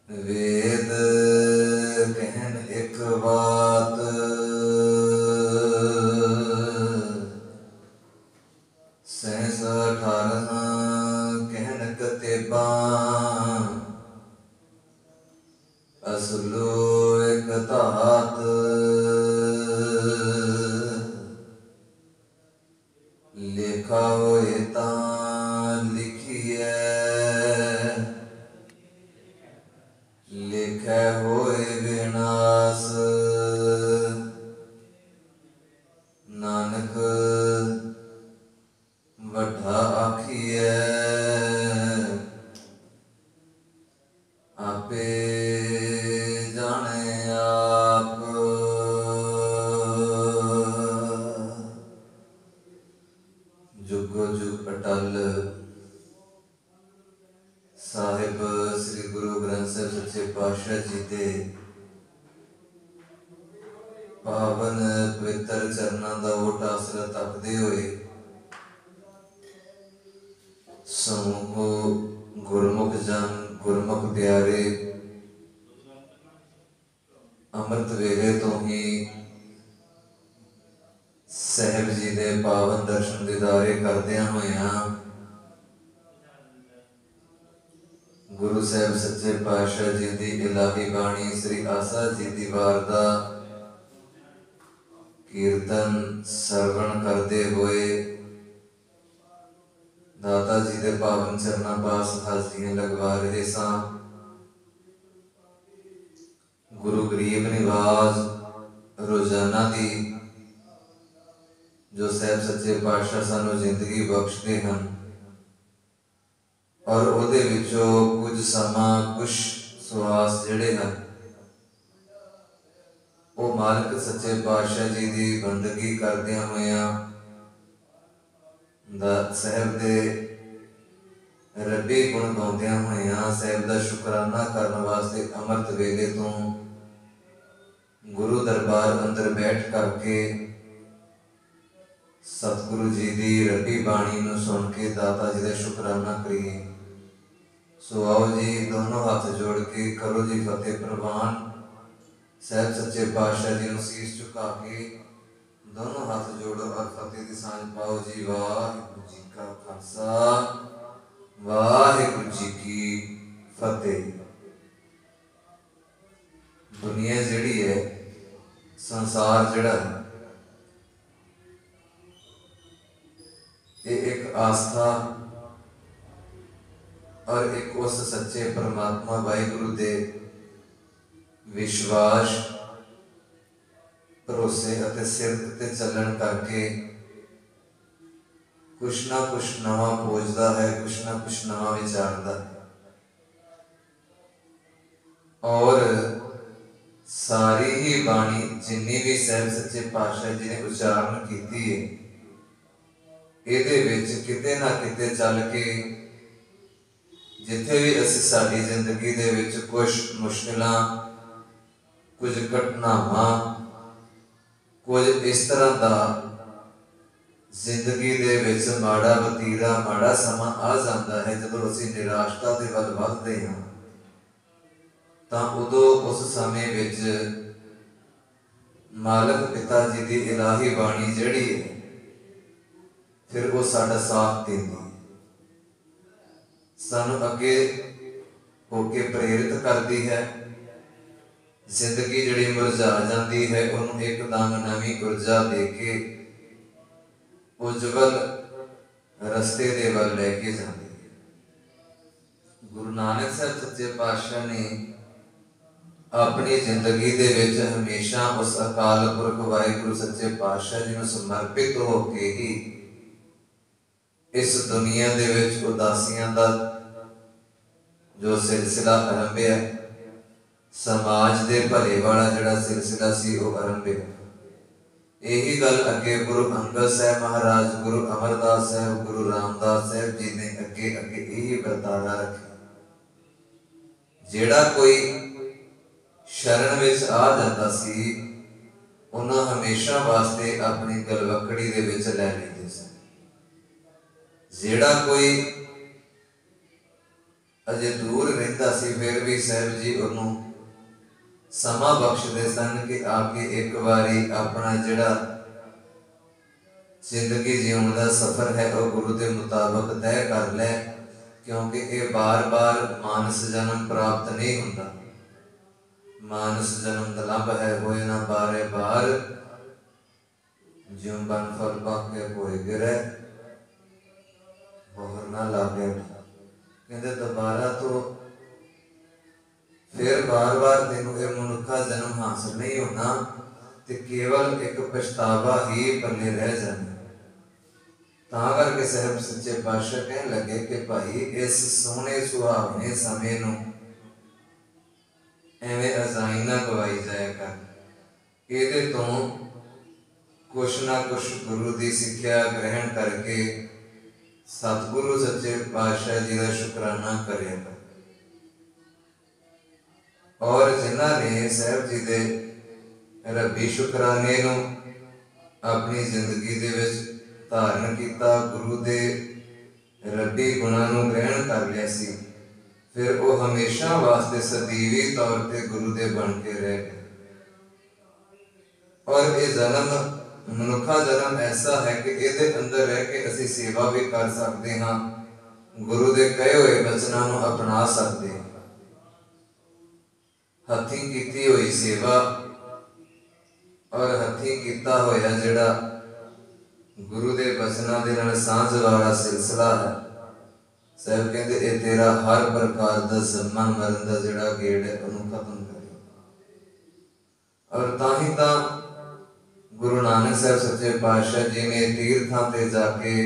वेद कहन एक बात, सहसा 18 कहन कतेबा, असलो एक धात, लेखा होए तां लिखिए, लिखै होए विनाश। नानक वड्ढा आखिए, आपे जाने आप। जुगो जुग अटल साहिब श्री गुरु ग्रंथ साहिब सच्चे पातशाह जी के पावन पवित्र चरना का ओट आसरा तकते हुए समूह गुरमुख जन गुरमुख प्यारे अमृत वेले तो ही साहिब जी के पावन दर्शन दीदारे करदिया होया गुरु साहिब सच्चे पातशाह जी की इलाही बाणी श्री आसा जी की वारदा कीर्तन सरवण करते हुए दाता जी के पावन चरना पास हाजिरियां लगवा रहे सा। गुरु गरीब निवाज रोजाना की जो साहब सच्चे पातशाह सानू जिंदगी बख्शते हैं और उहदे विचों कुछ समा कुछ सुहास जिहड़े हैं वो मालिक सच्चे पातशाह जी की बंदगी करदिया होया साहब दे रब्बी गुण गाउंदिया होया साहब का शुकराना करने वास्ते अमृत वेले तो गुरु दरबार अंदर बैठ करके सतगुरु जी की रब्बी बाणी नूं सुन के दाता जी का शुकराना करिए। सो आओ जी दोनों हाथ जोड़ के करो जी फतेह प्रवान। साहब सच्चे पातशाह जी नूं शीश झुका के दोनों हाथ जोड़ो और फतेह की सांझ पाओ जी। वाहिगुरू जी का खालसा वाहिगुरू जी की फतेह। दुनिया जिहड़ी है संसार जिहड़ा है ये एक आस्था और एक उस सच्चे परमात्मा वाहिगुरू दे विश्वास भरोसे अते सिर ते चलन करके कुछ ना कुछ नवा खोजता है, कुछ ना कुछ नवा विचारता है। और सारी ही बाणी जिन्नी भी साहब सच्चे पातशाह जी ने उच्चारण की है ये किते ना किते चल के जिथे भी असी साडी जिंदगी दे विच कुछ मुश्किलां कुछ घटनावां कुछ इस तरह का जिंदगी दे विच माड़ा वतीरा माड़ा समा आ जाता है जदों असी निराशता दे वल वधदे हां तां उदों उस समय विच मालक पिता जी की इलाही बाणी जिहड़ी है फिर वो साडा साथ देती है, सानू अगे होके प्रेरित करती है। जिंदगी जिहड़ी मुरझा जाती है उन्होंने एकदम नवी ऊर्जा दे के उज्जवल रस्ते दे वल लेके जाती है। गुरु नानक साहब सच्चे पातशाह ने अपनी जिंदगी दे विच हमेशा उस अकाल पुरख वाहिगुरू सच्चे पातशाह जी नूं समर्पित होके ही इस दुनिया दे विच उदासियां दा जो सिलसिला आरंभिया समाज दे भले वाला जिहड़ा सिलसिला सी वो आरंभिया। यही गल अगे गुरु अंगद साहब महाराज गुरु अमरदास साहब गुरु रामदास साहब जी ने अगे अगे यही बरतारा रखा। जिहड़ा कोई शरण विच आ जाता सी उन्हां हमेशा वास्ते अपनी गलवकड़ी दे विच लै लैंदे सी। जिहड़ा कोई अजे दूर रहिंदा सी, फिर भी साहिब जी उन्होंने समा बख्शते सन कि आके एक बारी अपना जिहड़ा जिंदगी जीवन का सफर है वह गुरु के मुताबिक तय कर लै, क्योंकि ये बार बार मानस जन्म प्राप्त नहीं होता। मानस जन्म दलभ है होए ना बारे बार, ज्यों बन फल पाके कोई गिरे मोहर ना लागे। कहते दोबारा तो फिर बार बार तेन ये मनुखा जन्म हासिल नहीं होना, ते केवल एक पछतावा ही पल्ले रह जाना। तां करके साहब सच्चे पातशाह कहन लगे कि भाई इस सोहने सुहावने समय नूं एवें अजाई ना गवाई जाया कर। इहदे तो कुछ ना कुछ गुरु की सिक्ख्या ग्रहण करके सतगुरु सच्चे पातशाह जी का शुकराना करिया कर। और जिन्हां ने साहब जी दे रब्बी शुकराने नूं अपनी जिंदगी दे विच धारण किया, गुरु दे रब्बी गुणां नूं ग्रहण कर लिया सी, फिर वो हमेशा वास्ते सदीवी तौर पर गुरु दे बन के रह गए। और ये जन्म मनुखा जन्म ऐसा है कि ये अंदर रह के असी सेवा भी कर सकते हाँ, गुरु दे कहे हुए वचनों नूं अपना सकते हैं। हथी कीती हुई सेवा और हथी कीता होया जिहड़ा गुरु दे वचनों दे नाल सांझ वाला सिलसिला है, साहब कहते ये तेरा हर प्रकार का जन्मन मरण का जिहड़ा गेड़ है उन्होंने खत्म करे। और ताही ता गुरु नानक साहब सच्चे पातशाह जी ने तीर्थां ते जाके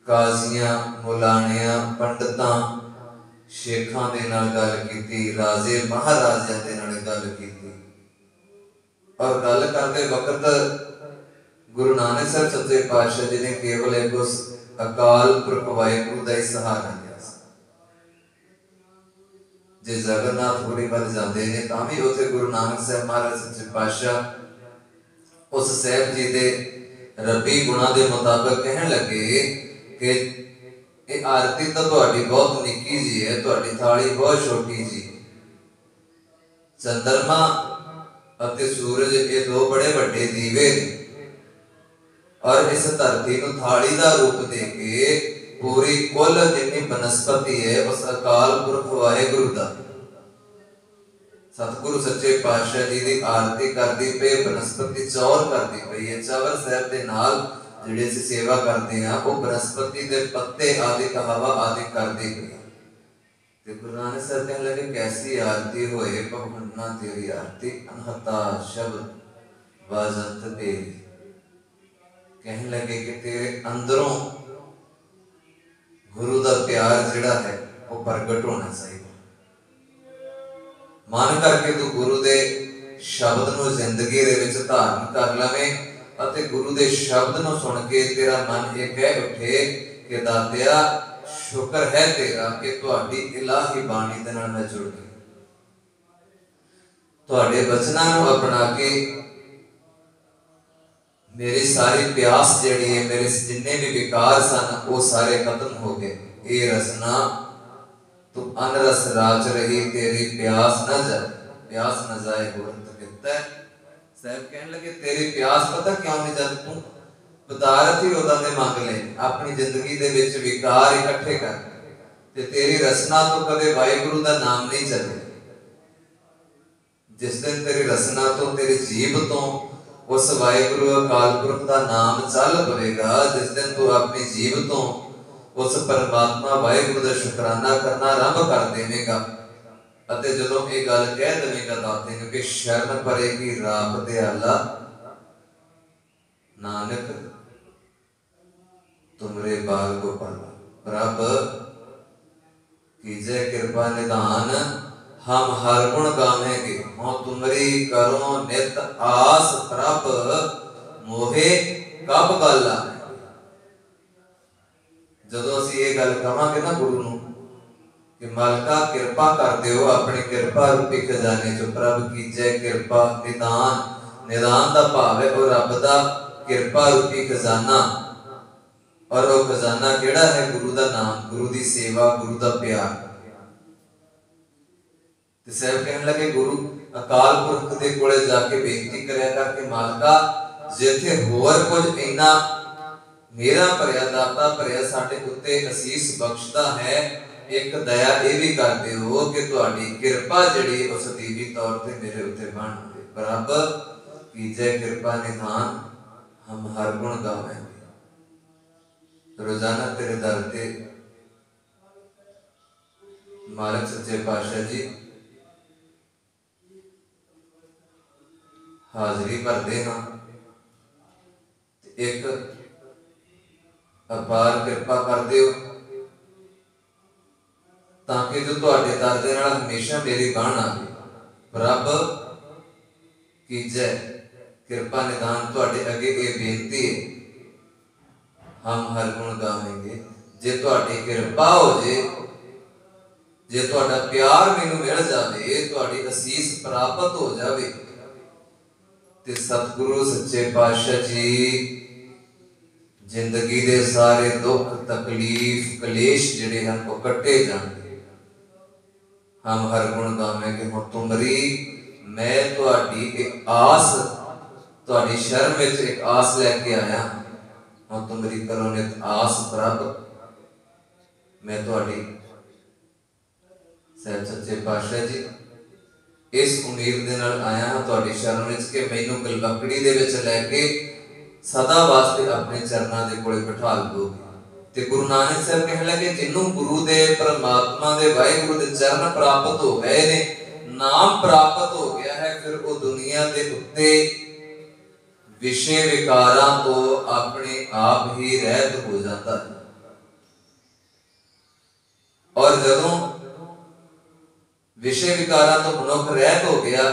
काजियां मुलाणियां पंडितां शेखां दे नाल गल कीती, राजे महाराजियां दे नाल गल कीती। और गल करते वक्त गुरु नानक साहब सच्चे पातशाह जी ने केवल एक उस अकाल पुरख वाहिगुरू का ही सहारा लिया। जे जगन्नाथपुरी वल जाते हैं तां भी उत्थे गुरु नानक साहब महाराज सच्चे पातशाह उस साहब जी दे रब्बी गुणा के मुताबिक कहन लगे कि ये आरती तो तुहाडी बहुत निक्की जी है, तुहाडी थाली बहुत छोटी जी। चंद्रमा अते सूरज ये दो बड़े बड़े दीवे और इस धरती को थाली का रूप देके पूरी कुल जितनी बनस्पति है उस अकाल पुरख वाहिगुरु दा सतगुरु सच्चे पातशाह जी की आरती करती पे, बनस्पति चौर करती पई है। चवर साहब के नाल जिहड़े असीं सेवा करते हैं वो बनस्पति के पत्ते आदि हवा आदि करती पई। ते गुरु नानक साहब कहने लगे कैसी आरती होए भगवन्ना तेरी आरती, अनहता शब्द वाजंत तेरी। कहने लगे कि तेरे अंदरों गुरु का प्यार जिहड़ा है वो प्रगट होना चाहिए। मन करके तू गुरु दे शब्द नूं जिंदगी दे विच धारण कर लवें अते गुरु दे शब्द नूं सुन के तेरा मन ये कह उठे कि दातिया शुक्र है तेरा कि तुहाडी इलाही बाणी दे नाल मैं जुड़ गया, तुहाडे वचनां नूं अपना के मेरी सारी प्यास जिहड़ी है, मेरे जिन्ने भी विकार सन वो सारे खत्म हो गए। ये रसना तू अनरस राज रही, तेरी प्यास न जाए, प्यास न जाए। गुरंत कहता है साहब कहने लगे तेरी प्यास पता क्यों नहीं जाती, तू पदार्थ ही उदा दे मंग ले, अपनी जिंदगी दे विच विकार इकट्ठे कर ते तेरी रसना तो कदे वाहिगुरु दा नाम नहीं चले। जिस दिन तेरी रसना तो तेरी जीभ तो उस वाहिगुरु अकाल पुरख का नाम चल पवेगा, जिस दिन तू अपनी जीभ तो उस परमात्मा वाहिगुरु का शुकराना करना आरंभ कर देवेगा अते जदों ये गल कह देवेगा दाते क्योंकि शरण परेगी राख दयाला नानक तुमरे बाल गोपाला। प्रभ कीजे कृपा निधान हम हर गुण गावेंगे, हो तुमरी करो नित आस प्रभ मोहे कब गल आ। जदों असीं ये गल कहांगे ना गुरु नूं कि मालका कृपा कर दिओ अपनी कृपा रूपी खजाने चो, प्रभ कीजे कृपा निदान, निदान दा भाव है वो रब दा कृपा रूपी खजाना। और वो खजाना केड़ा है? गुरु दा नाम, गुरु दी सेवा, गुरु दा प्यार। ਤੇ ਸਾਹਿਬ ਕਹਿਣ ਲੱਗੇ ਗੁਰੂ ਅਕਾਲ ਪੁਰਖ ਦੇ ਕੋਲੇ ਜਾ ਕੇ ਬੇਨਤੀ ਕਰਿਆ ਕਰਕੇ ਮਾਲਕਾ ਜਿੱਥੇ ਹੋਰ ਕੁਝ ਇੰਨਾ ਮੇਰਾ ਭਰਿਆ ਦਾਤਾ ਭਰਿਆ ਸਾਡੇ ਉੱਤੇ ਅਸੀਸ ਬਖਸ਼ਦਾ ਹੈ, ਇੱਕ ਦਇਆ ਇਹ ਵੀ ਕਰ ਦਿਓ ਕਿ ਤੁਹਾਡੀ ਕਿਰਪਾ ਜਿਹੜੀ ਉਹ ਸਦੀਵੀ ਤੌਰ ਤੇ ਮੇਰੇ ਉੱਤੇ ਬਣ ਜਾਵੇ। ਪ੍ਰਭ ਕੀਜੈ ਕਿਰਪਾ ਨਿਧਾਨ ਹਮ ਹਰ ਗੁਣ ਗਾਵੇਂਗੇ। रोजाना तेरे दर ते मालिक सच्चे पातशाह जी हाजरी भरते हाँ, एक अपार कृपा कर दियो ताकि जो तुहाडे दर दे नाल हमेशा मेरी बाण आवे। प्रभ कीजै कृपा निधान तुहाडे अगे ये बेनती है, हम हर गुण गावेंगे। जे तुहाडी किरपा हो जे, जे तुहाडा प्यार मैनू मिल जावे, तुहाडी असीस प्राप्त हो जावे ते सतगुरु सच्चे पातशाह जी जिंदगी दे सारे दुख तकलीफ कलेश जिहड़े हन वो कट्टे जाणगे। हम हर गुण गावेंगे। हुण तुमरी मैं तुहाडी एक आस, तुहाडी शरण विच एक आस लैके आया। हम तुमरी करो नित आस प्रभ, मैं तुहाडी सहब सच्चे पातशाह जी इस उम्मीद दे नाल आया हां तुहाडी शरण विच कि मैनू गलबकड़ी दे विच लैके सदा वास्ते अपने चरनां दे कोले बिठा लोगे। ते गुरु नानक साहब कहण लगे जिन्नू गुरु दे परमात्मा दे वाहिगुरु दे चरण प्राप्त हो गए ने, नाम प्राप्त हो गया है, फिर वो दुनिया दे उत्ते विषय विकारां तो अपने आप ही रहत हो जाता है। और जदों विषय विकारां तो मनुख रहत हो गया,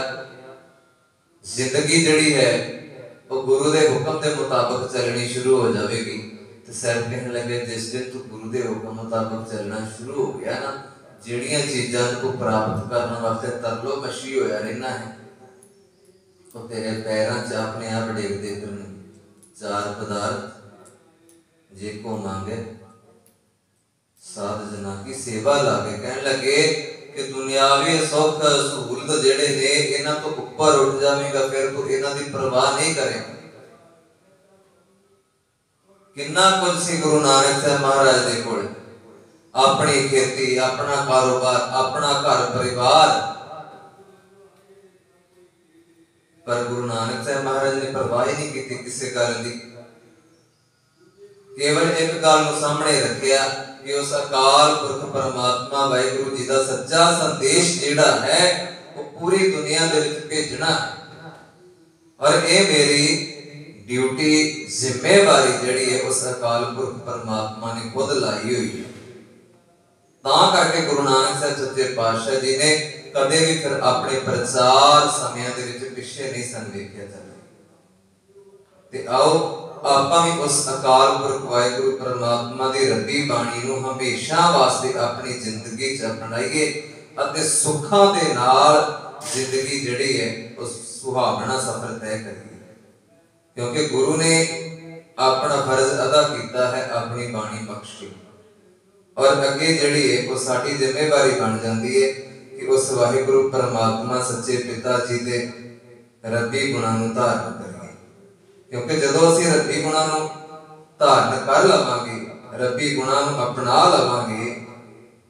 जिंदगी जिहड़ी है वो गुरु दे हुक्म के मुताबिक चलनी शुरू हो जाएगी। तो सर कहने लगे जिस दिन तू गुरु दे हुक्म मुताबिक चलना शुरू हो गया ना, जिहड़ियां चीज़ां को प्राप्त करने वास्ते तरलो मशी होया रहना है, तो तेरे पैरों च अपने आप डेगते फिरने। चार पदार्थ जे को मांगे साध जना की सेवा लागे। कहने लगे कि दुनियावी सुख सहूलत जेड़े ने इन्हां तो ऊपर उठ जावेगा, फिर तू इन्हां दी परवाह नहीं करेगा। किन्ना कुछ सी गुरु नानक साहब महाराज दे कोल, अपनी खेती, अपना कारोबार, अपना घर परिवार, पर गुरु नानक साहब महाराज ने परवाह नहीं की किसी गल की। केवल एक गल को सामने रखिया कि उस अकाल पुरख परमात्मा वाहिगुरु जी का सच्चा संदेश जिहड़ा है वो पूरी दुनिया दे विच भेजना, और ये मेरी ड्यूटी जिम्मेवारी जिहड़ी है उस अकाल पुरख परमात्मा ने खुद लाई हुई है। तां करके गुरु नानक साहब सच्चे पातशाह जी ने कदे भी फिर अपने प्रचार समय दे विच पिछे नहीं सन वेखिया जावे। ते आओ आपां भी उस अकाल पुरख वाहिगुरु परमात्मा दी रब्बी बाणी नूं हमेशा वास्ते अपनी जिंदगी च अपनाइए अते सुखां दे नाल जिंदगी जिहड़ी है उस सुहावना सफर तय करिए, क्योंकि गुरु ने अपना फर्ज अदा किया है अपनी बाणी बख्श के, और अगे जिहड़ी है वो साडी जिम्मेवारी बन जाती है कि उस वाहिगुरु परमात्मा सच्चे पिता जी दे रब्बी गुणां नूं धारण करिए। क्योंकि जदों असीं रब्बी गुणां नूं धारण कर लवांगे, रब्बी गुणां नूं अपना लवांगे,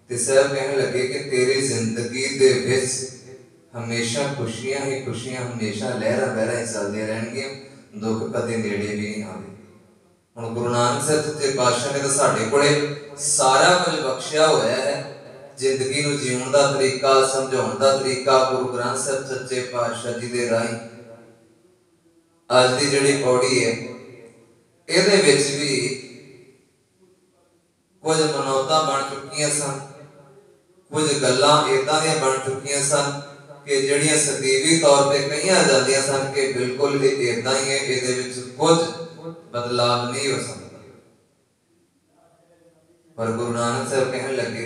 ते साहब कहने लगे कि तेरी जिंदगी दे विच हमेशा खुशियां ही खुशियां, हमेशा लहरां बहरां ही चलदियां रहणगीआं, दुख कदे नेड़े भी नहीं आवे। हुण गुरु नानक साहब सच्चे पातशाह ने तो साडे कोले सारा कुछ बख्शिया होया है। जिंदगी नूं जीवन दा तरीका, समझाउण दा तरीका गुरु ग्रंथ साहब सच्चे पातशाह जी दे राहीं अज दी जिहड़ी पौड़ी है इहदे विच भी कुछ मनौतां बन चुकियां सन, कुछ गल्लां इदां दियां बन चुकियां सन कि जिहड़ियां सਦੀवी तौर ते कहियां जांदियां सन कि बिल्कुल इदां ही है, इहदे विच कुछ बदलाव नहीं हो सकदा। पर गुरु नानक साहब कहने लगे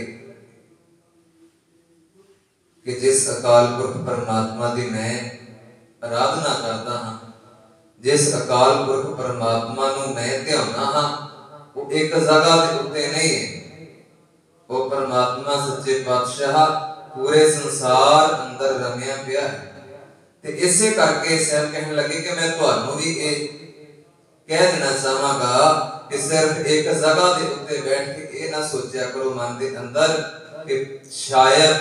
कि जिस अकाल पुरख परमात्मा दी मैं आराधना करता हाँ, जिस अकाल पुरख परमात्मा नूं मैं ध्याना हाँ, वो एक जगह दे उत्ते नहीं है। वो परमात्मा सच्चे पातशाह पूरे संसार अंदर रमिया पिया है। ते इसे करके साहब कहने लगे कि मैं तुहानू भी ये कह देना चाहांगा कि सिर्फ एक जगह के उत्ते बैठ के ये ना सोचा करो मन के अंदर कि शायद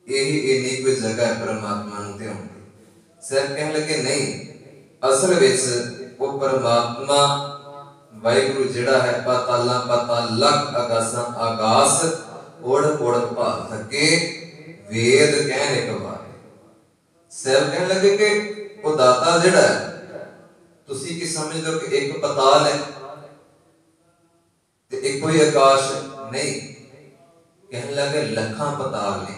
यही इन्नी कोई जगह है परमात्मा नूं ध्यान दी। साहब कहने लगे नहीं, असल विच वो परमात्मा वाहिगुरु जिहड़ा है पाताला पातालक आगासां आगास ओढ़ ओढ़ भाल थके वेद कहन एक बार। साहब कहने लगे कि वो दाता जिहड़ा है तुसी की समझ लो कि एक पताल है ते एक कोई आकाश नहीं। कहने लगे लखां पताल ने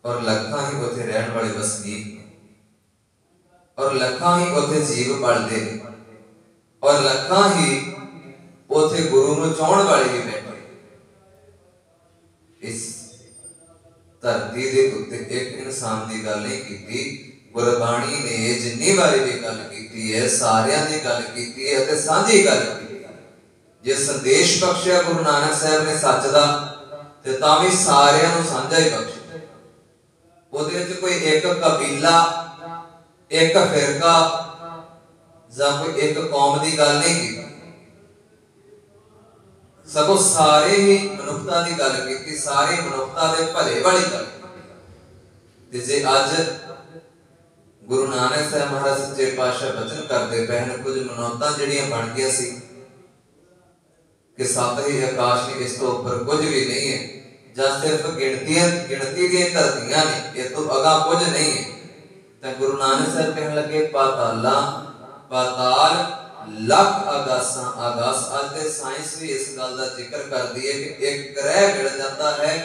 और लखां ही उथे रहन वाले वसनीक ने और लखां ही उथे जीव पलदे ने और लखां ही उथे गुरु नूं चाहण वाले भी बैठे। इस धरती दे उत्ते एक इंसान की गल नहीं की, गुरबाणी ने जिन्नी बारी भी गल की है सारियां दी गल की है ते सांझी गल की। जे संदेश बख्शिया गुरु नानक साहब ने सच दा ते तां भी सारियां नूं सांझा ही बख्शिया। ਉਹਦੇ ਵਿੱਚ कोई एक कबीला एक फिरका ਜਾਂ कोई एक कौम की गल नहीं की, सगों सारे ही मनुखता की गल की, सारी मनुखता के भले वाली गल। जे अज गुरु नानक साहब महाराज सच्चे पातशाह बचन करते पे हैं कुछ मनौतां जिहड़ियां बन गई सी कि सत ही आकाश ने इस तो ऊपर कुछ भी नहीं है, ਜਾਂ सिर्फ गिनती दी धरतियां ने, इस तो अगा कुछ नहीं है। तो गुरु नानक साहब कहने लगे पाताला पाताल लख आगासां आगास। आज दे साइंस भी इस गल दा जिक्र करदी है कि एक ग्रह मिल जाता है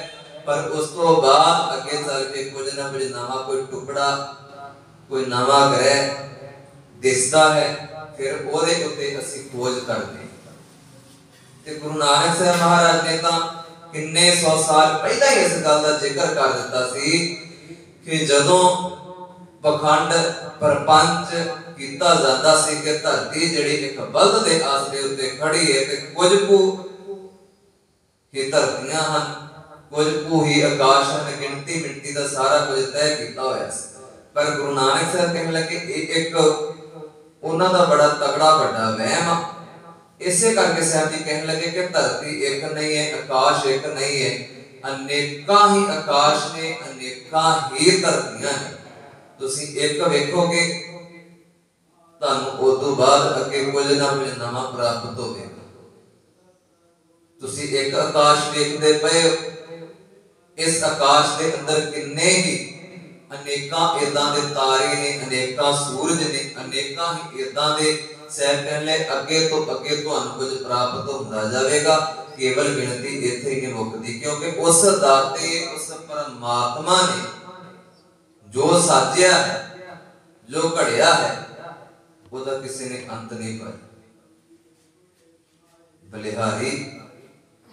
पर उस तो बाद अगे चल के कुछ ना कुछ नवा कोई टुकड़ा कोई नवा ग्रह दिसदा है, फिर ओदे उत्ते असीं खोज करदे। ते गुरु नानक साहब महाराज ने तां किन्ने सौ साल पहले ही इस गल का जिक्र कर दिता सी कि जदों पखंड परपंच कीता जाता सी कि धरती जिहड़ी एक बल्द दे आसरे उत्ते खड़ी है ते कुछ कु ही धरतियां हन, कुछ कु ही आकाश हन, गिनती मिनती दा सारा कुछ तय कीता होया सी। पर गुरु नानक साहब कहने लगे एक उन्हां दा बड़ा तगड़ा वड्डा वहम आ। इसे करके साहब जी कहने लगे कि धरती एक नहीं है, आकाश एक नहीं है, अनेका ही आकाश ने अनेका ही धरतियां ने। तुसी एक वेखोगे तानू उदों बाद अगे कुछ ना कुछ नवा प्राप्त होवेगा। तुसी एक आकाश देखदे पए, इस आकाश के अंदर किन्ने ही अनेका इदां दे तारे ने, अनेका सूरज ने, अनेका ही इदां दे साहब कहने अगे तो अगे तुहानू कुछ प्राप्त होंदा जाएगा। केवल गिनती इत्थे ही नहीं मुकदी, क्योंकि उस दाते उस परमात्मा ने जो साजिया है जो घड़िया है ਉਹਦਾ किसी ने अंत नहीं पाया। बलिहारी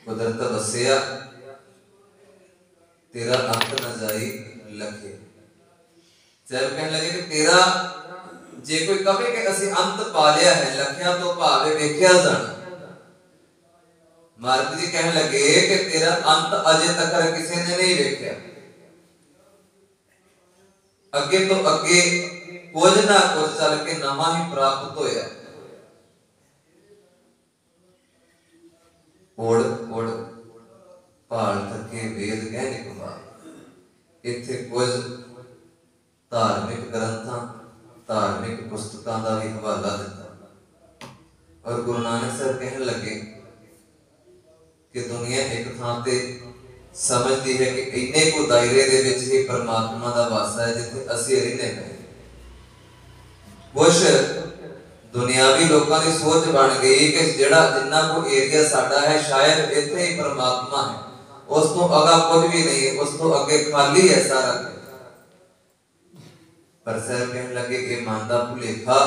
कुदरत वसिया तेरा अंत न जाई लखे। साहब कहने लगे कि तेरा जे कोई कहे कि असि अंत पा लिया है, लखिया तो भावे वेख्या जाना। मार्ग जी कहने लगे कि तेरा अंत अजे तक किसी ने नहीं वेख्या, अगे तो अगे कुछ ना कुछ चल के नवा ही प्राप्त होया। ओढ़ ओढ़ भाल थके वेद कहने को बाद इत्थे कुछ धार्मिक ग्रंथां धार्मिक पुस्तकां दा भी हवाला दिता। और गुरु नानक साहब कहने लगे कि दुनिया एक थां ते समझती है कि इन्ने को दायरे दे विच ही परमात्मा दा वासा है जिथे असीं रहने हैं। कुछ दुनियावी लोगों की सोच बन गई कि जिहड़ा जिन्ना को एरिया साडा है शायद इत्थे ही परमात्मा है, उस तो अगा कुछ भी नहीं है, उस तो अगे खाली है सारा। पर साहब कहने लगे कि मन दा भुलेखा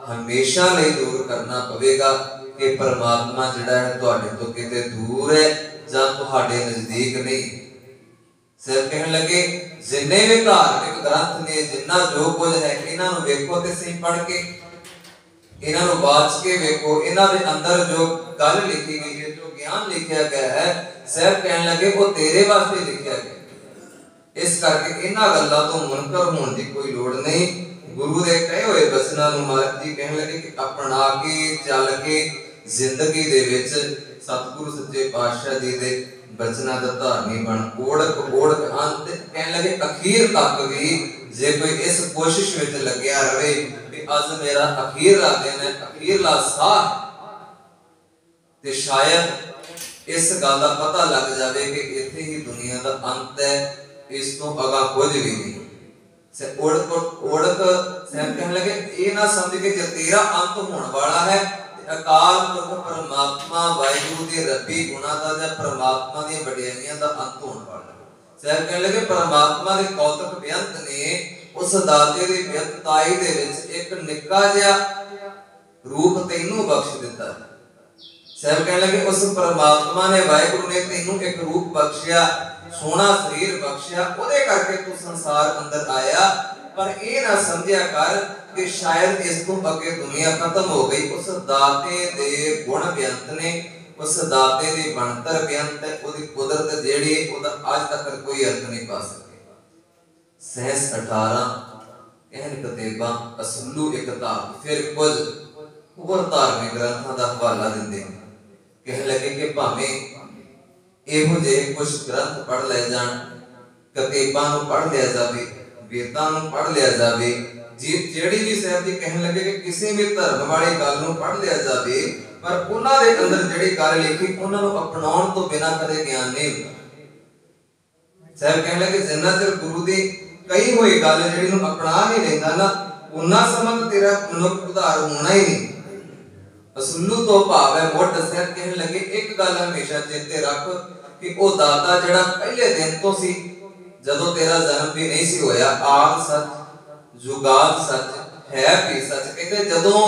हमेशा लिए दूर करना पवेगा कि परमात्मा जिहड़ा है तुहाडे तो किते दूर है जां तुहाडे नजदीक नहीं। साहब कहने लगे जिन्ने भी धार्मिक ग्रंथ ने जिन्ना जो कुछ है इन्हां नूं वेखो ते सही पढ़ के, इन्हां नूं वाच के वेखो, इन्हां दे अंदर जो गल लिखी गई है, जो ज्ञान लिखा गया है, साहब कहने लगे वो तेरे वास्ते लिखा गया। इस करके इन्हां गल्लां तो मुनकर होने की कोई लोड़ नहीं। गुरु के कहे हुए बचनां नूं महाराज जी कहण लगे कि अपना के चल के जिंदगी दे विच सतगुरु सच्चे पातशाह जी दे बचनां दा धारनी बन ओढ़क ओढ़क अंत कहण लगे अखीर तक भी जे कोई इस कोशिश विच लग्या रहे कि अज मेरा अखीरला दिन है, अखीरला साह, ते शायद इस गल का पता लग जाए कि इत्थे ही दुनिया का अंत है, इस तो अगा कुछ भी नहीं। ओढ़क सैन कहने लगे ये ना समझ के जे तेरा अंत होने वाला है, अकाल पुरख परमात्मा वाहिगुरु के रब्बी गुणा का या परमात्मा दी वडियाइयां दा अंत होने वाला है। सैन कहने लगे परमात्मा के कौतक बेअंत ने उस दाते दी बेअंतताई दे विच एक निक्का जिहा रूप तैनू बख्श दिता है। सैन कहने लगे उस परमात्मा ने वाहिगुरु ने तैनू एक रूप बख्शिया, सोना शरीर बख्शिया, ओदे करके तू संसार अंदर आया, पर ये ना समझिया कर कि शायद इस तो अगे दुनिया खत्म हो गई। उस दाते दे गुण बेअंत ने, उस दाते दी बनतर बेअंत है, ओदी कुदरत जेड़ी ओदा आज तक कोई अर्थ नहीं पा सके। सहस 18 कहन कतेबा असुलू एक किताब फिर कुछ और धार्मिक ग्रंथां दा हवाला दिंदे कहन लगे कि भावें ਇਹੋ ਜਿਹੇ कुछ ग्रंथ पढ़ ले जान, कतेबां नूं पढ़ लिया जावे, वेदां नूं पढ़ लिया जावे, ਜਿਹੜੀ भी ਸਾਹਿਬ जी कहन लगे कि किसी भी धर्म वाली गल नूं पढ़ लिया जावे, पर उन्हां दे अंदर ਜਿਹੜੀ गल लिखी उन्हां नूं अपनाउण तो बिना कदे ज्ञान नहीं हुंदा। ਸਾਹਿਬ कहन लगे जिन्ना चिर गुरु दी कही हुई गल ਜਿਹੜੀ ਨੂੰ अपना नहीं लैंदा ना, उन्ना समय तेरा मनुख उधार होना ही नहीं। असुलू तो भाव है मुठ। ਸਾਹਿਬ कहन लगे एक गल हमेशा चेते रख कि वो दाता जड़ा पहले दिन तो सी, जदों तेरा जन्म भी नहीं सी होया, आद सच जुगाद सच है भी सच। कहते जदों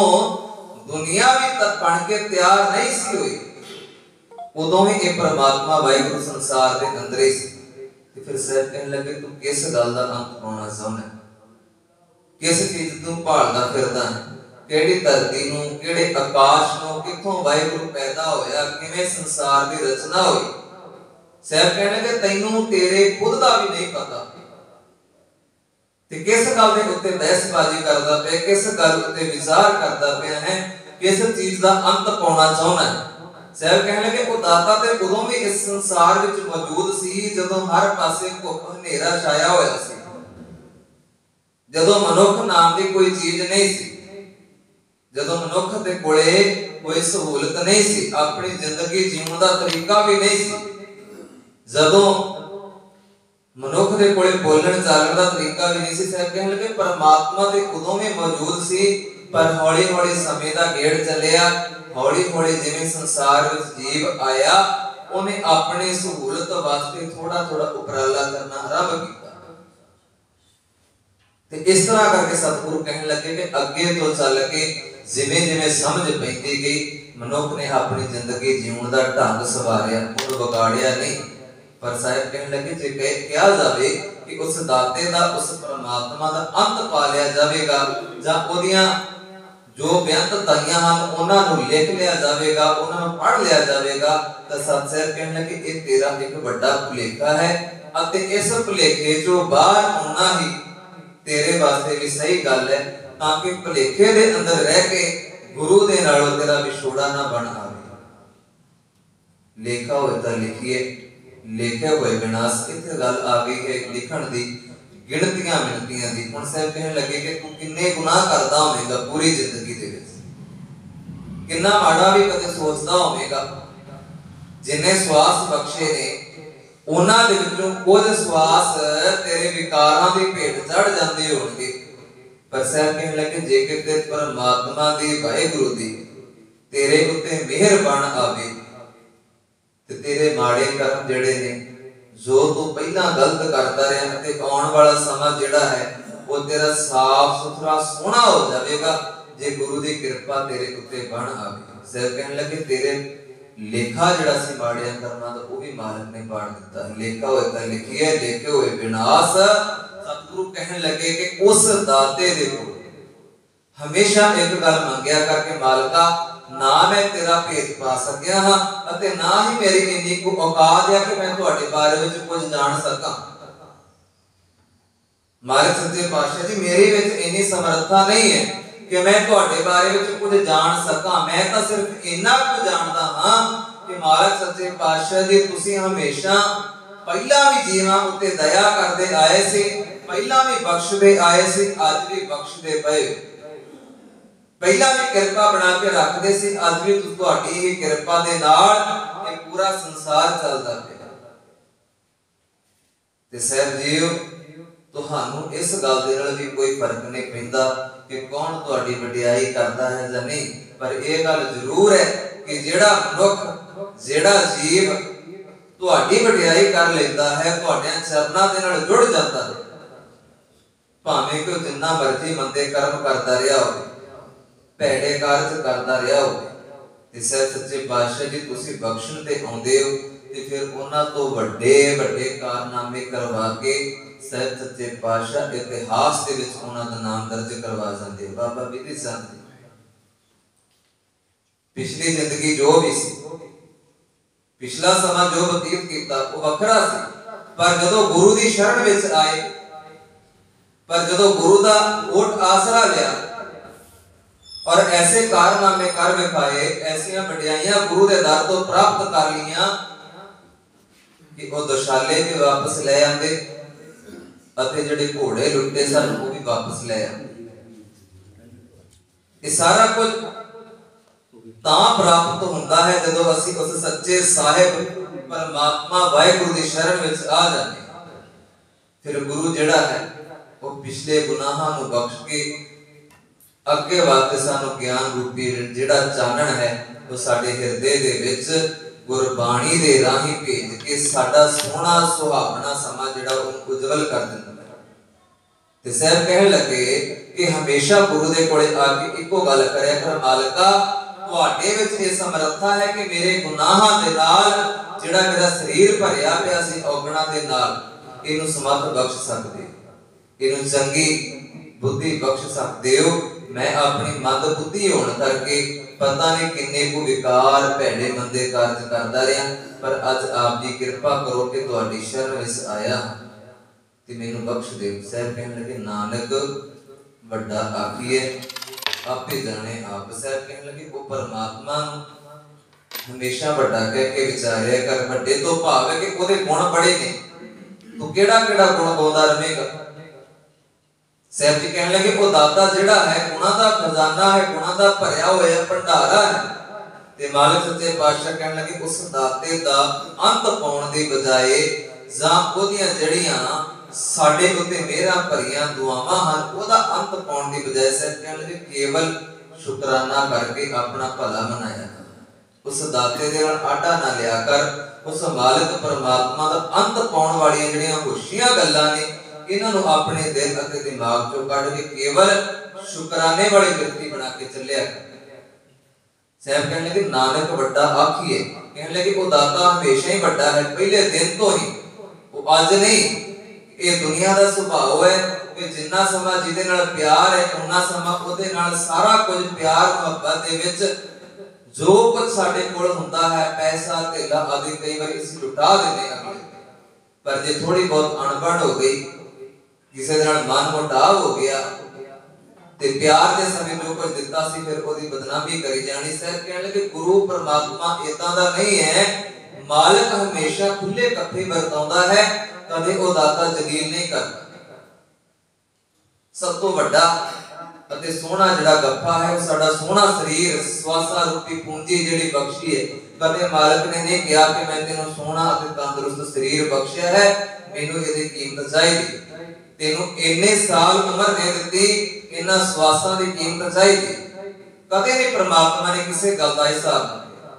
दुनिया भी तक बन के तैयार नहीं सी हुई, उदों भी ये परमात्मा वाहिगुरु संसार के अंदर ही सी। फिर ਸਾਹਿਬ कहन लगे तू किस गल दा अंत पाउणा चाहुंदा, किस चीज तू भालदा फिरदा है, केड़ी धरती नूं, केड़े आकाश नूं, किथों वाहिगुरु पैदा होया, किवें संसार दी रचना हुई। ਸਾਹਿਬ कहने कि तैनू तेरे खुद दा भी नहीं पता, ते किस गल दे उत्ते बहसबाजी करदा पिया, किस गल उत्ते विचार करदा पिया है, किस चीज दा अंत पाउणा चाहुंदा है। ਸਾਹਿਬ कहने लगे वो दाता ते उदों भी इस संसार विच मौजूद सी जदों हर पासे धुप हनेरा छाया होया सी, जदों मनुख नाम दी कोई चीज नहीं सी, जदों मनुख दे कोले कोई सहूलत नहीं सी, अपनी जिंदगी जीवन दा तरीका भी नहीं सी, जदों मनुख दे कोले बोलण चालण दा तरीका भी नहीं सी। ਸਾਹਿਬ कहने लगे परमात्मा ते उदों भी मौजूद सी, पर हौली हौली समय दा गेड़ चलिया, हौली हौली जिवें संसार विच जीव आया, उन्हें अपनी सहूलत वास्ते थोड़ा थोड़ा उपराला करना आरंभ किया। ते इस तरह करके सतगुरु कहने लगे कि अगे तो चल के जिवें जिवें समझ पैंदी गई, मनुख ने अपनी जिंदगी जीवन दा ढंग सवारिया, मुड़ बिगाड़िया नहीं। पर ਸਾਹਿਬ कहने लगे जे कहा जावे कि उस दाते दा, उस परमात्मा दा अंत पा लिया जावेगा, जां ओदियां जो बेअंतताइयां हन उन्हां नूं लिख लिया जावेगा, उन्हां नूं पढ़ लिया जावेगा, तां सत ਸਾਹਿਬ कहने लगे ये तेरा एक बड़ा भुलेखा है, अते इस भुलेखे चों बाहर आउणा ही तेरे वास्ते भी सही गल है, ताकि भुलेखे दे अंदर रह के गुरु दे नालों तेरा विछोड़ा ना बन आवे। लेखा होए तां लिखिए, लेखे हुए विनाश। इत्थे गल आ गई है लिखण दी गिणतियां मिणतियां दी। हुण ਸਾਹਿਬ कहने लगे कि तू किन्ने गुनाह करदा होवेगा पूरी जिंदगी दे विच, किन्ना माड़ा भी कदे सोचदा होवेगा। जिन्ने श्वास बख्शे ने उन्हां दे विचों कुछ श्वास तेरे विकारां दी भेट चढ़ जांदे होणगे, पर ਸਾਹਿਬ कहने लगे जे किते परमात्मा दी वाहिगुरु दी तेरे उत्ते मेहर बन आवे ते तेरे माड़े कर्म जड़े ने जो तू पहला गलत करता रहा ते आउण वाला समा जेड़ा है वो तेरा साफ सुथरा सोहना हो जाएगा जे गुरु दी कृपा तेरे उत्ते बन आवे। ਸਾਹਿਬ कहने लगे तेरे लेखा जड़ा सी माड़ियां कर्मां दा वो भी मालिक ने बांट दिता। लेखा होए तां लिखिए, लेखे होए विनाश। सतगुरु कहने लगे कि उस दाते दे कोल हमेशा एक गल मंगया करके मालिका ना मैं तेरा भेद पा सकिया हां अते ना ही मेरी इन्नी को औकात है कि मैं तुहाडे बारे विच कुछ जान सकां। मालिक सच्चे पातशाह जी मेरे विच इन्नी समर्था नहीं है कि मैं तुहाडे बारे विच कुछ जान सकां। मैं तां सिर्फ इन्ना कुछ जानदा हां कि मालिक सच्चे पातशाह जी तुसीं हमेशा पहला भी जीवां उत्ते दया करदे आए सी, पहला भी बख्शदे आए सी, अज भी बख्शदे पए। पहला भी कृपा बना के रखदे सी, अज भी तुहाडी ही कृपा दे नाल ये पूरा संसार चलदा पिया। ते साहब जीओ तुहानू इस गल दे नाल भी कोई फर्क नहीं पैंदा कि कौन तुहाडी वडियाई करदा है जां नहीं, पर यह गल जरूर है कि जेड़ा मनुख जेड़ा जीव तुहाडी वडियाई कर लेंदा है, तुहाडे चरनां दे नाल जुड़ जांदा है, भावें कि जिन्ना मर्जी मंदे कर्म करदा रहा हो, भैड़े कारज करदा रहा हो, ते सच्चे पातशाह जी तुसीं बख्शण ते आउंदे हो ते फिर उन्हां तो वड्डे वड्डे कारनामे करवा के सहब सच्चे पातशाह इतिहास दे विच उन्हां दा नाम दर्ज करवा जांदे। बाबा बिधि चंद पिछली जिंदगी जो भी सी, पिछला समा जो बतीत कीता वो वखरा सी, पर जदों गुरु दी शरण विच आए, पर जदों गुरु दा ओट आसरा लिया और ऐसे कारनामे कर विखाए, ऐसियां वडियाइयां गुरु दे दर तो प्राप्त कर लियां कि वो दुशाले भी वापस ले आंदे अते जिहड़े घोड़े लुटे सन वो भी वापस ले आंदे। ये सारा कुछ तां प्राप्त हुंदा है जदों असीं उस सच्चे साहिब परमात्मा वाहिगुरु दी शरण विच आ जांदे। फिर गुरु जिहड़ा है वो पिछले गुनाहां नूं बख्श के अगे वास्ते सानू ज्ञान रूपी जिहड़ा चानण है वो साडे हिरदे दे विच गुरबाणी दे राही भेज के साडा सोहना सुहावना समा जिहड़ा उह उज्जवल कर दिंदा है। ते साहब कहण लगे कि हमेशा गुरु दे कोले आके इको गल करया कर, मालिका तुहाडे विच इह समर्था है कि मेरे गुनाहां दे नाल जिहड़ा मेरा शरीर भरिया पिया सी औगणा दे नाल इहनूं समर्थ बख्श सकदे, इहनूं चंगी बुद्धि बख्श सकदे हो। मैं अपनी मंद बुद्धि होने करके पता नहीं किन्ने को विकार भैड़े मंदे कारज करदा रहा, पर अज आप जी कृपा करो कि तुहाडी शरण विच आया ते मैनूं बख्श दे। साहब कहण लगे नानक वड्डा आखिए आपे जाने आप। साहब कहण लगे वो परमात्मा हमेशा वड्डा कह के विचारिया कर, वड्डे तो भाव है कि ओदे गुण बड़े ने, तू केड़ा केड़ा गुण गाउंदा रहेगा। साहब जी कहने लगे वो दाता जिहड़ा है गुणां दा खजाना है, गुणां दा भरिया होया भंडारा है। ते मालिक सच्चे पातशाह कहने लगे उस दाते दा अंत पाउण दी बजाए जां ओदियां जड़ियां साडे उत्ते मेहरां भरियां दुआवां हन, ओदा अंत पाउण दी बजाए साहब कहने लगे केवल शुकराना करके अपना भला मनाया कर। उस दाते दे नाल आडा ना लिया कर। उस मालिक परमात्मा दा अंत पाउण वालियां जड़ियां होशियां गल्लां ने इन्हां नूं अपने दिल अते दिमाग चों कढ के केवल शुकराने वाली व्यक्ति बना के चलिया कर। साहब कहने लगे नानक वड्डा आखिए, कहने लगे वो दाता हमेशा ही वड्डा है, पहले दिन तो ही, वो अज नहीं। ये दुनिया का सुभाव है कि जिन्ना समा जिहदे नाल प्यार है उन्ना समा उहदे नाल सारा कुछ प्यार मुहब्बत दे विच जो कुछ साडे कोल हुंदा है पैसा धेला आदि कई बार असीं लुटा दिंदे हां, पर जे थोड़ी बहुत अणबण हो गई, किसी दे नाल मन मुटाव हो गया ते प्यार दे समय जो कुछ दिता सी फिर ओदी बदनामी करी जानी। साहब कहने लगे गुरु परमात्मा इदां दा नहीं है, मालिक हमेशा खुले कफे वरताउंदा है, कदे ओ दाता जलील नहीं करदा। सब तो वड्डा अते सोहना जिहड़ा गप्पा है वो साडा सोहना शरीर स्वासा रूपी पूंजी जिहड़ी बख्शी है। कदे मालिक ने नहीं कहा कि मैं तेनों सोहना अते तंदुरुस्त शरीर बख्शिया है, मैनूं इहदी कीमत चाहिदी, तेनू इन्ने साल उम्र दे दित्ती, इन्ना स्वासां दी कीमत चाहिदी। कदे नहीं परमात्मा ने किसी गल दा हिसाब दिया।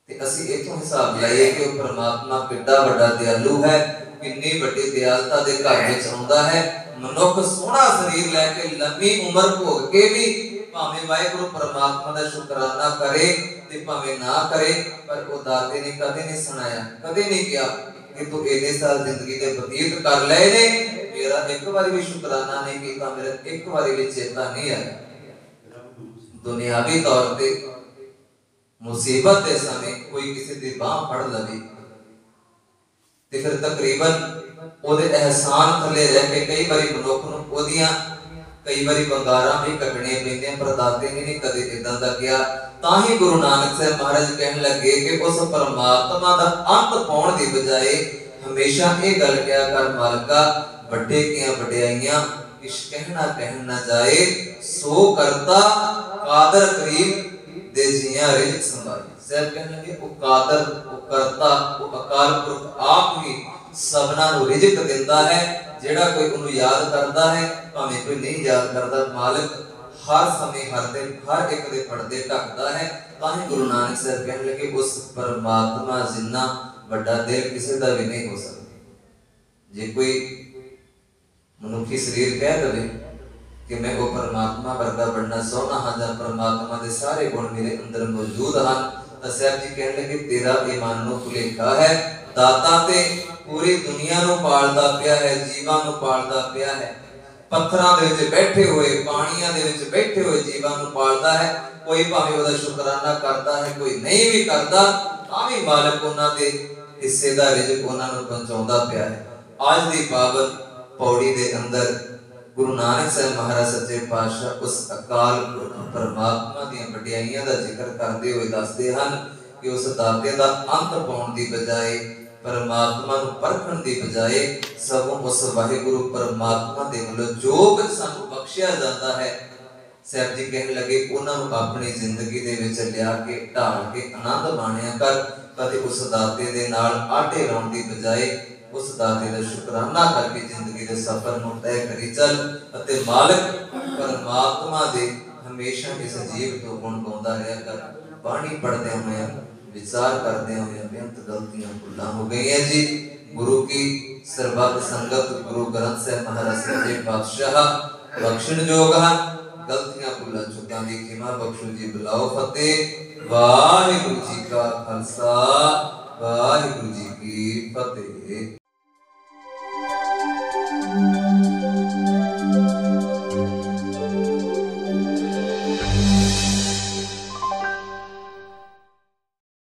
ते असीं इथों हिसाब लाइए कि वो परमात्मा किड्डा वड्डा दयालु है, किन्नी वड्डी दयालता दे घर विच आउंदा है। मनुख सोहना शरीर लैके लंबी उम्र भोग के भी भावें वाहिगुरू परमात्मा दा शुकराना करे ते भावें ना करे, पर वो दाते ने कदे नहीं सुनाया, कदे नहीं कहा कि तू इन्ने साल जिंदगी दे बतीत कर लए ने, मेरा एक बार भी शुकराना नहीं कीता, मेरा एक बार भी चेता नहीं आया। दुनियावी तौर पे मुसीबत के समय कोई किसी दी बाह फड़ लवे ਤੇ ਫਿਰ ਤਕਰੀਬਨ ਉਹਦੇ ਅਹਿਸਾਨ ਥੱਲੇ ਰਹਿ ਕੇ ਕਈ ਵਾਰੀ ਮਨੁੱਖ ਨੂੰ ਉਹਦੀਆਂ ਕਈ ਵਾਰੀ ਬੰਗਾਰਾਂ ਵੀ ਕੱਢਣੀਆਂ ਪੈਂਦੀਆਂ, ਪਰ ਦਾਤੇ ਨੇ ਨਹੀਂ ਕਦੇ ਇਦਾਂ ਦਾ ਕਿਹਾ। ਤਾਂ ਹੀ ਗੁਰੂ ਨਾਨਕ ਸਾਹਿਬ ਮਹਾਰਾਜ ਕਹਿਣ ਲੱਗੇ ਕਿ ਉਸ ਪਰਮਾਤਮਾ ਦਾ ਅੰਤ ਪਾਉਣ ਦੀ ਬਜਾਏ ਹਮੇਸ਼ਾ ਇਹ ਗੱਲ ਕਿਹਾ ਕਰ, ਮਾਲਕਾ ਵੱਡੇ ਕੀਆਂ ਵਡਿਆਈਆਂ ਕਿਛ ਕਹਿਣ ਨਾ ਜਾਏ, ਸੋ ਕਰਤਾ ਕਾਦਰ ਕਰੀਬ ਦੇ ਜੀਆਂ ਰਿਜ਼ਕ ਸੰਭਾਈ। ਸਾਹਿਬ ਕਹਿਣ ਲੱਗੇ ਉਹ ਕਾਦਰ, ਉਹ ਕਰਤਾ, ਉਹ ਅਕਾਲ ਪੁਰਖ ਆਪ ਹੀ ਸਭਨਾਂ ਨੂੰ ਰਿਜ਼ਕ ਦਿੰਦਾ ਹੈ। ਜਿਹੜਾ ਕੋਈ ਉਹਨੂੰ ਯਾਦ ਕਰਦਾ ਹੈ, ਭਾਵੇਂ ਕੋਈ ਨਹੀਂ ਯਾਦ ਕਰਦਾ, ਮਾਲਕ ਹਰ ਸਮੇਂ ਹਰ ਇੱਕ ਦੇ ਪਰਦੇ ਢੱਕਦਾ ਹੈ। ਤਾਂ ਹੀ ਗੁਰੂ ਨਾਨਕ ਸਾਹਿਬ ਕਹਿਣ ਲੱਗੇ ਉਸ ਪਰਮਾਤਮਾ ਜਿੰਨਾ ਵੱਡਾ ਦਿਲ ਕਿਸੇ ਦਾ ਵੀ ਨਹੀਂ ਹੋ ਸਕਦਾ। ਜੇ ਕੋਈ ਮਨੁੱਖੀ ਸਰੀਰ ਕਹਿ ਦਵੇ ਕਿ ਮੈਂ ਉਹ ਪਰਮਾਤਮਾ ਵਰਗਾ ਬਣਨਾ ਚਾਹੁੰਦਾ ਹਾਂ ਜਾਂ ਪਰਮਾਤਮਾ ਦੇ ਸਾਰੇ ਗੁਣ ਮੇਰੇ ਅੰਦਰ ਮੌਜੂਦ ਹਨ, ਤਾਂ ਸਾਹਿਬ ਜੀ ਕਹਿਣ ਲੱਗੇ ਤੇਰਾ ਇਹ ਮਨ ਨੂੰ ਭੁਲੇਖਾ ਹੈ। ਦਾਤਾ ਤੇ ਪੂਰੀ ਦੁਨੀਆ ਨੂੰ ਪਾਲਦਾ ਪਿਆ ਹੈ, ਜੀਵਾਂ ਨੂੰ ਪਾਲਦਾ ਪਿਆ ਹੈ। ਪੱਥਰਾਂ ਦੇ ਵਿੱਚ ਬੈਠੇ ਹੋਏ, ਪਾਣੀਆਂ ਦੇ ਵਿੱਚ ਬੈਠੇ ਹੋਏ ਜੀਵਾਂ ਨੂੰ ਪਾਲਦਾ ਹੈ। ਕੋਈ ਭਾਵੇਂ ਉਹਦਾ ਸ਼ੁਕਰਾਨਾ ਕਰਦਾ ਹੈ, ਕੋਈ ਨਹੀਂ ਵੀ ਕਰਦਾ, ਤਾਂ ਵੀ ਮਾਲਕ ਉਹਨਾਂ ਦੇ ਹਿੱਸੇ ਦਾ ਰਿਜ਼ਕ ਉਹਨਾਂ ਨੂੰ ਪਹੁੰਚਾਉਂਦਾ ਪਿਆ ਹੈ। ਅੱਜ ਦੀ ਪਾਵਨ ਪੌੜੀ ਦੇ ਅੰਦਰ ਗੁਰੂ ਨਾਨਕ ਸਾਹਿਬ ਮਹਾਰਾਜ ਸੱਚੇ ਪਾਤਸ਼ਾਹ ਉਸ ਅਕਾਲ ਪੁਰਖ ਪਰਮਾਤਮਾ ਦੀਆਂ ਵਡਿਆਈਆਂ ਦਾ ਜ਼ਿਕਰ ਕਰਦੇ ਹੋਏ ਦੱਸਦੇ ਹਨ ਕਿ ਉਸ ਦਾਤੇ ਦਾ ਅੰਤ ਪਾਉਣ ਦੀ ਬਜਾਏ, ਪਰਮਾਤਮਾ ਨੂੰ ਪਰਖਣ ਦੀ ਬਜਾਏ, ਸਗੋਂ ਉਸ ਵਾਹਿਗੁਰੂ ਪਰਮਾਤਮਾ ਦੇ ਵੱਲੋਂ ਜੋ ਕੁਝ ਸਾਨੂੰ ਬਖਸ਼ਿਆ ਜਾਂਦਾ ਹੈ, ਸਾਹਿਬ ਜੀ ਕਹਿਣ ਲੱਗੇ ਉਹਨਾਂ ਨੂੰ ਆਪਣੀ ਜ਼ਿੰਦਗੀ ਦੇ ਵਿੱਚ ਲਿਆ ਕੇ ਢਾਲ ਕੇ ਆਨੰਦ ਮਾਣਿਆ ਕਰ। ਕਦੇ ਉਸ ਦਾਤੇ ਦੇ ਨਾਲ ਆਟੇ ਲਾਉਣ ਦੀ ਬਜਾਏ ਉਸ ਦਾਤੇ ਦਾ ਸ਼ੁਕਰਾਨਾ ਕਰਕੇ ਜ਼ਿੰਦਗੀ ਦੇ ਸਫ਼ਰ ਨੂੰ ਤੈਅ ਕਰੀ ਚੱਲ, ਅਤੇ ਮਾਲਕ ਪਰਮਾਤਮਾ ਦੇ ਹਮੇਸ਼ਾ ਇਸ ਜੀਵ ਤੋਂ ਗੁਣ ਗਾਉਂਦਾ ਰਿਹਾ ਕਰ। ਬਾਣੀ ਪੜ੍ਹਦੇ ਹੋਏ ਵਿਚਾਰ ਕਰਦੇ ਹੋਏ ਬੇਅੰਤ ਗਲਤੀਆਂ ਭੁੱਲਾਂ ਹੋ ਗਈਆਂ ਜੀ। ਗੁਰੂ ਕੀ ਸਰਬੱਤ ਸੰਗਤ ਗੁਰੂ ਗ੍ਰੰਥ ਸਾਹਿਬ ਮਹਾਰਾਜ ਸੱਚੇ ਪਾਤਸ਼ਾਹ ਬਖਸ਼ਣ ਯੋਗ ਹਨ। ਗਲਤੀਆਂ ਭੁੱਲਾਂ ਚੁੱਕਾਂ ਦੀ ਖਿਮਾ ਬਖਸ਼ੋ ਜੀ। ਬੁਲਾਓ ਫਤਿਹ। ਵਾਹਿਗੁਰੂ ਜੀ ਕਾ ਖਾਲਸਾ, ਵਾਹਿਗੁਰੂ ਜੀ ਕੀ ਫਤਿਹ।